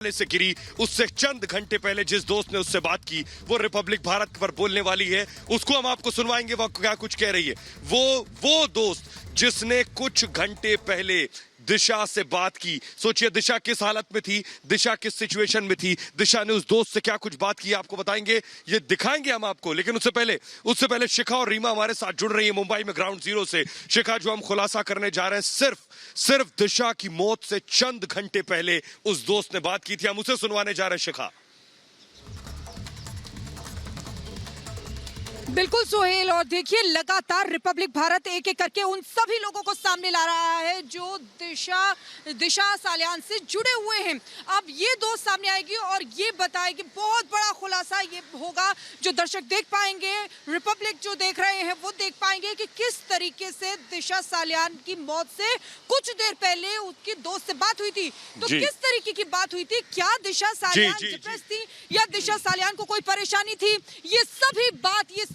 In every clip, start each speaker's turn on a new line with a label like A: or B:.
A: से गिरी उससे चंद घंटे पहले जिस दोस्त ने उससे बात की वो रिपब्लिक भारत पर बोलने वाली है, उसको हम आपको सुनवाएंगे वो क्या कुछ कह रही है। वो दोस्त जिसने कुछ घंटे पहले दिशा से बात की। सोचिए दिशा किस हालत में थी, दिशा किस सिचुएशन में थी, दिशा ने उस दोस्त से क्या कुछ बात की आपको बताएंगे, ये दिखाएंगे हम आपको। लेकिन उससे पहले शिखा और रीमा हमारे साथ जुड़ रही है मुंबई में ग्राउंड जीरो से। शिखा, जो हम खुलासा करने जा रहे हैं सिर्फ दिशा की मौत से चंद घंटे पहले उस दोस्त ने बात की थी, हम उसे सुनवाने जा रहे हैं। शिखा।
B: बिल्कुल सोहेल, और देखिए लगातार रिपब्लिक भारत एक एक करके उन सभी लोगों को सामने ला रहा है जो दिशा सालियान से जुड़े हुए हैं। अब ये दोस्त सामने आएगी और ये बताएगी, बहुत बड़ा खुलासा ये होगा जो दर्शक देख पाएंगे, रिपब्लिक जो देख रहे हैं वो देख पाएंगे कि किस तरीके से दिशा सालियान की मौत से कुछ देर पहले उसकी दोस्त से बात हुई थी। तो किस तरीके की बात हुई थी, क्या दिशा सालियान डिप्रेस थी या दिशा सालियान को कोई परेशानी थी, ये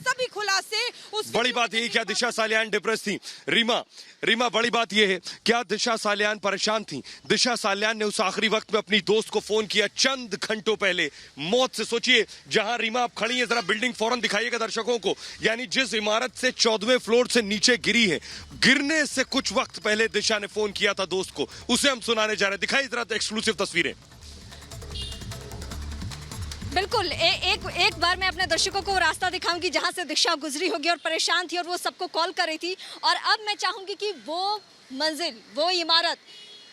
B: सभी खुलासे उस
A: बड़ी बात यही, क्या दिशा सालियान डिप्रेस थी? रीमा बड़ी बात यह है, क्या दिशा सालियान परेशान थी? दिशा सालियान ने उस आखिरी वक्त में अपनी दोस्त को फोन किया चंद घंटों पहले मौत से। सोचिए जहां रीमा आप खड़ी है, जरा बिल्डिंग फौरन दिखाइएगा दर्शकों को, यानी जिस इमारत से 14वें फ्लोर से नीचे गिरी है, गिरने से कुछ वक्त पहले दिशा ने फोन किया था दोस्त को, उसे हम सुनाने जा रहे हैं। दिखाई जरा एक्सक्लूसिव तस्वीरें।
C: बिल्कुल एक बार मैं अपने दर्शकों को रास्ता दिखाऊंगी जहां से दिशा गुजरी होगी और परेशान थी और वो सबको कॉल कर रही थी। और अब मैं चाहूंगी कि वो मंजिल, वो इमारत,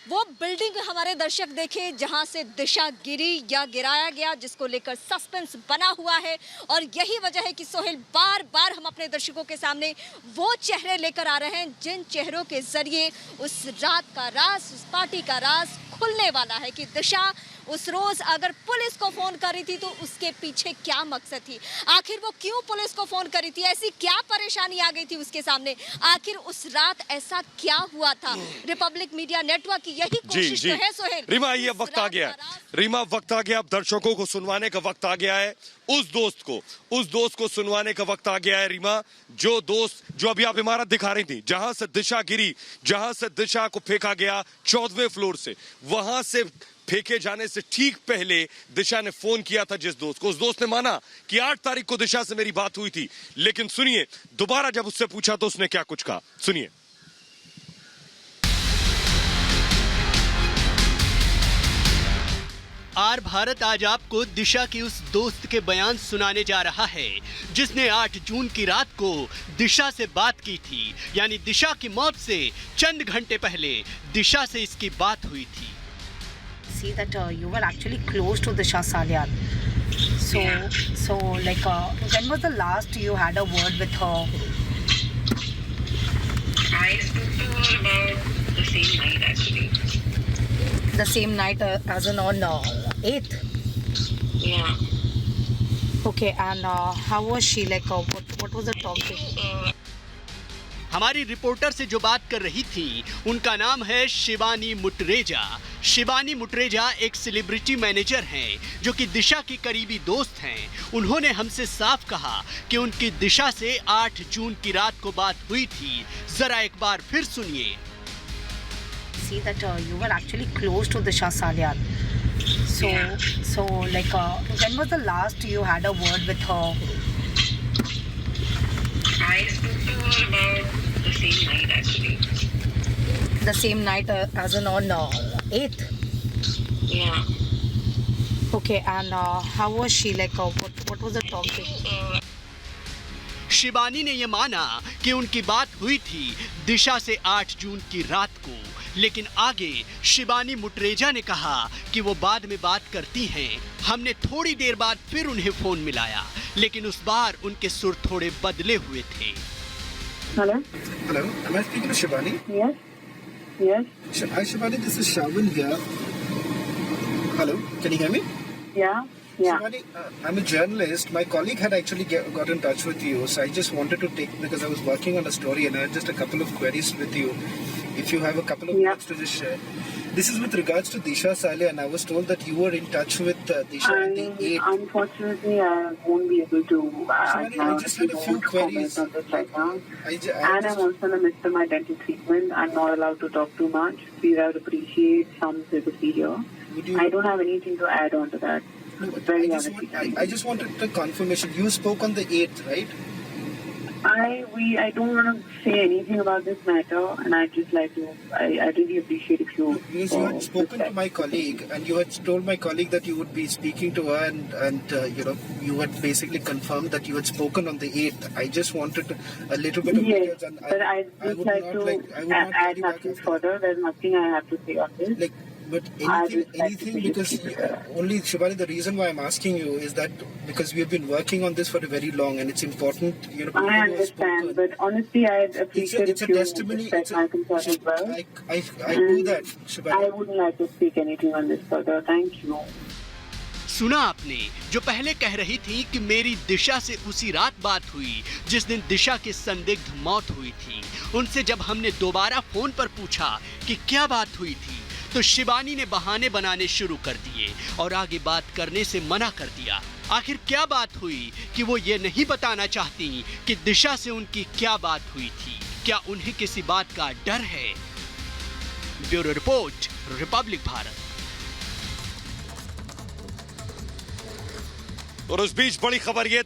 C: वो बिल्डिंग हमारे दर्शक देखे जहां से दिशा गिरी या गिराया गया, जिसको लेकर सस्पेंस बना हुआ है। और यही वजह है कि सोहेल, बार बार हम अपने दर्शकों के सामने वो चेहरे लेकर आ रहे हैं जिन चेहरों के जरिए उस रात का राज, उस पार्टी का राज खुलने वाला है कि दिशा उस रोज अगर पुलिस को फोन कर रही थी तो उसके पीछे क्या मकसद थी, आखिर वो क्यों पुलिस को फोन कर रही थी, ऐसी क्या परेशानी आ गई थी उसके सामने, आखिर उस रात ऐसा क्या हुआ था। रिपब्लिक मीडिया नेटवर्क की यही कोशिश तो है सोहेल।
A: रीमा, ये वक्त आ गया, रीमा वक्त आ गया, अब दर्शकों को सुनवाने का वक्त आ गया है। उस दोस्त को सुनवाने का वक्त आ गया है रीमा, जो अभी आप इमारत दिखा रही थी जहां से दिशा गिरी, जहां से दिशा को फेंका गया 14वें फ्लोर से, वहां से फेंके जाने से ठीक पहले दिशा ने फोन किया था जिस दोस्त को। उस दोस्त ने माना कि 8 तारीख को दिशा से मेरी बात हुई थी, लेकिन सुनिए दोबारा जब उससे पूछा तो उसने क्या कुछ कहा, सुनिए।
D: आर भारत आज आपको दिशा की उस दोस्त के बयान सुनाने जा रहा है जिसने 8 जून की रात को दिशा से बात की थी, यानी दिशा की मौत से चंद घंटे पहले दिशा से इसकी बात हुई थी।
E: See that you were actually close to Disha Salian. So like when was the last you had a word with her?
F: I spoke to her about the same night actually.
E: The same night as in on 8th?
F: Yeah.
E: Okay, and how was she? Like what was the topic?
D: हमारी reporter से जो बात कर रही थी उनका नाम है शिवानी मुटरेजा। शिवानी मुटरेजा एक सेलिब्रिटी मैनेजर हैं जो कि दिशा की करीबी दोस्त हैं। उन्होंने हमसे साफ कहा कि उनकी दिशा से 8 जून की रात को बात हुई थी। जरा एक बार फिर सुनिए।
E: See that you were actually close to Disha Salian. So like when was the last you had a word with her?
F: I spoke to her about the same night actually.
E: The same night as in on 8th?
F: Yeah.
E: Okay, and how was she? Like what was the topic?
D: Shivani ने ये माना कि उनकी बात हुई थी दिशा से 8 जून की रात को, लेकिन आगे शिवानी मुटरेजा ने कहा कि वो बाद में बात करती हैं। हमने थोड़ी देर बाद फिर उन्हें फोन मिलाया, लेकिन उस बार उनके सुर थोड़े बदले हुए थे।
G: Hello?
H: Hello, am I speaking to Shivani?
G: Yes. Yes.
H: Hi Shivani, this is Shavin here. Hello, can you hear me?
G: Yeah. Yeah.
H: Shivani, I'm a journalist. My colleague had actually got in touch with you, so I just wanted to because I was working on a story and I had just a couple of queries with you. If you have a couple of minutes to just share. This is with regards to Disha Salian. I was told that you were in touch with Disha on the 8th.
G: Unfortunately, I won't be able to.
H: I just had a few queries.
G: On this right now. I'm also in the midst of my dental treatment. I'm not allowed to talk too much. Please, I would appreciate some privacy here.
H: Would you?
G: I don't have anything to add on to that.
H: No,
G: Very
H: I
G: honestly.
H: just wanted the confirmation. You spoke on the 8th, right?
G: I don't want to say anything about this matter, and I'd just like to. I really appreciate if you.
H: Because you had spoken to my colleague, and you had told my colleague that you would be speaking to her, and you had basically confirmed that you had spoken on the 8th. I just wanted a little bit of
G: Yes,
H: details, and
G: but I'd just
H: would
G: like
H: not
G: to
H: I would not
G: add
H: call you back
G: nothing
H: after
G: further. There's nothing I have to say on this.
H: Like, but
G: I would like
H: anything
G: to
H: because
G: keep it
H: only Shivani, the reason why I'm asking you is that because we have been working on this for a very long, and it's important, people who
G: I
H: have
G: understand,
H: spoken-
G: but honestly, I'd appreciate
H: it's a
G: if you
H: testimony.
G: respect my concern as well.
H: I do that, Shivani.
G: I wouldn't like to speak anything on this further. Thank you.
D: सुना आपने जो पहले कह रही थी कि मेरी दिशा से उसी रात बात हुई जिस दिन दिशा की संदिग्ध मौत हुई थी। उनसे जब हमने दोबारा फोन पर पूछा कि क्या बात हुई थी, तो शिवानी ने बहाने बनाने शुरू कर दिए और आगे बात करने से मना कर दिया। आखिर क्या बात हुई कि वो ये नहीं बताना चाहती कि दिशा से उनकी क्या बात हुई थी? क्या उन्हें किसी बात का डर है? Bureau report, Republic Bharat.
A: और उस बीच बड़ी खबर ये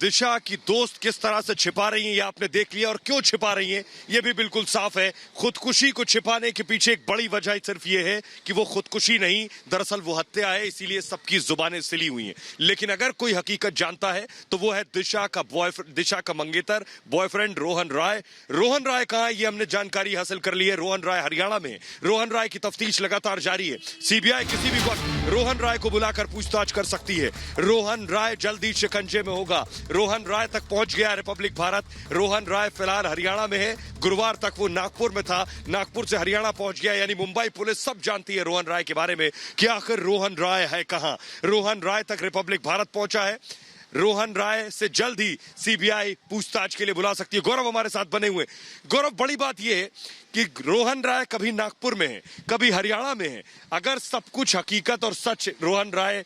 A: दिशा की दोस्त किस तरह से छिपा रही हैं, ये आपने देख लिया। और क्यों छिपा रही हैं ये भी बिल्कुल साफ है। खुदकुशी को छिपाने के पीछे एक बड़ी वजह सिर्फ ये है कि वो खुदकुशी नहीं, दरअसल वो हत्या है, इसीलिए सबकी जुबानें सिली हुई हैं। लेकिन अगर कोई हकीकत जानता है तो वो है दिशा का मंगेतर बॉयफ्रेंड रोहन राय। रोहन राय कहाँ है ये हमने जानकारी हासिल कर ली है। रोहन राय हरियाणा में। रोहन राय की तफ्तीश लगातार जारी है। सीबीआई किसी भी वक्त रोहन राय को बुलाकर पूछताछ कर सकती है। रोहन राय जल्दी शिकंजे में होगा। रोहन राय तक पहुंच गया रिपब्लिक भारत। रोहन राय फिलहाल हरियाणा में है। गुरुवार तक वो नागपुर में था, नागपुर से हरियाणा पहुंच गया। यानी मुंबई पुलिस सब जानती है रोहन राय के बारे में कि आखिर रोहन राय है कहां। रोहन राय तक रिपब्लिक भारत पहुंचा है। रोहन राय से जल्द ही सीबीआई पूछताछ के लिए बुला सकती है। गौरव हमारे साथ बने हुए। गौरव, बड़ी बात यह है कि रोहन राय कभी नागपुर में है, कभी हरियाणा में है। अगर सब कुछ हकीकत और सच रोहन राय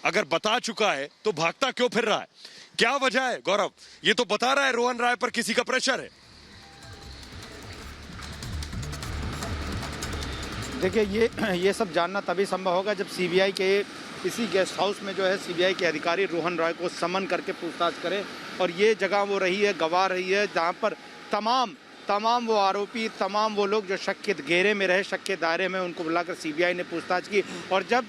A: अगर बता चुका है तो भागता क्यों फिर रहा है? क्या वजह है गौरव? ये तो बता रहा है रोहन राय पर किसी का प्रेशर है।
I: देखिए, ये सब जानना तभी संभव होगा जब सीबीआई के इसी गेस्ट हाउस में जो है सीबीआई के अधिकारी रोहन राय को समन करके पूछताछ करें। और ये जगह वो रही है, गवाह रही है, जहाँ पर तमाम वो आरोपी, तमाम वो लोग जो शक के घेरे में रहे, शक के दायरे में, उनको बुलाकर सीबीआई ने पूछताछ की। और जब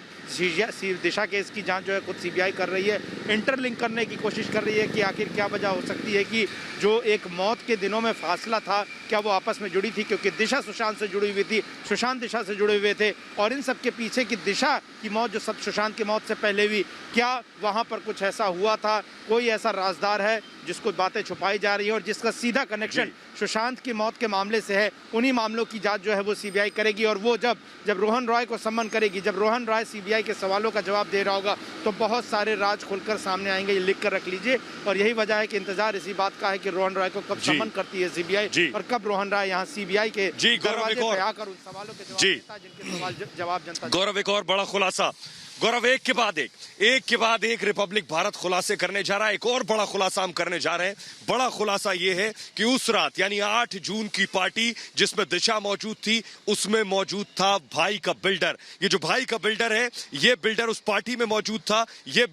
I: दिशा केस की जांच जो है खुद सीबीआई कर रही है, इंटरलिंक करने की कोशिश कर रही है कि आखिर क्या वजह हो सकती है कि जो एक मौत के दिनों में फासला था, क्या वो आपस में जुड़ी थी? क्योंकि दिशा सुशांत से जुड़ी हुई थी, सुशांत दिशा से जुड़े हुए थे। और इन सब के पीछे की दिशा की मौत जो सब सुशांत की मौत से पहले हुई, क्या वहाँ पर कुछ ऐसा हुआ था? कोई ऐसा राजदार है जिसको बातें छुपाई जा रही है और जिसका सीधा कनेक्शन सुशांत की मौत के मामले से है? उन्हीं मामलों की जांच जो है वो सीबीआई करेगी। और वो जब रोहन राय को सम्मन करेगी, जब रोहन राय सीबीआई के सवालों का जवाब दे रहा होगा, तो बहुत सारे राज खुलकर सामने आएंगे। ये लिख कर रख लीजिए। और यही वजह है कि इंतजार इसी बात का है कि रोहन राय को कब सम्मन करती है सीबीआई और कब रोहन राय यहाँ सीबीआई के दरवाजे पे आकर उन सवालों के जवाब देता है जिनके जवाब जनता।
A: गौरव, एक और बड़ा खुलासा। गौरव, एक के बाद एक रिपब्लिक भारत खुलासे करने जा रहा है। एक और बड़ा खुलासा हम करने जा रहे हैं। बड़ा खुलासा ये है कि उस रात यानी 8 जून की पार्टी जिसमें दिशा मौजूद थी, उसमें मौजूद था भाई का बिल्डर। ये जो भाई का बिल्डर है, ये बिल्डर उस पार्टी में मौजूद था। ये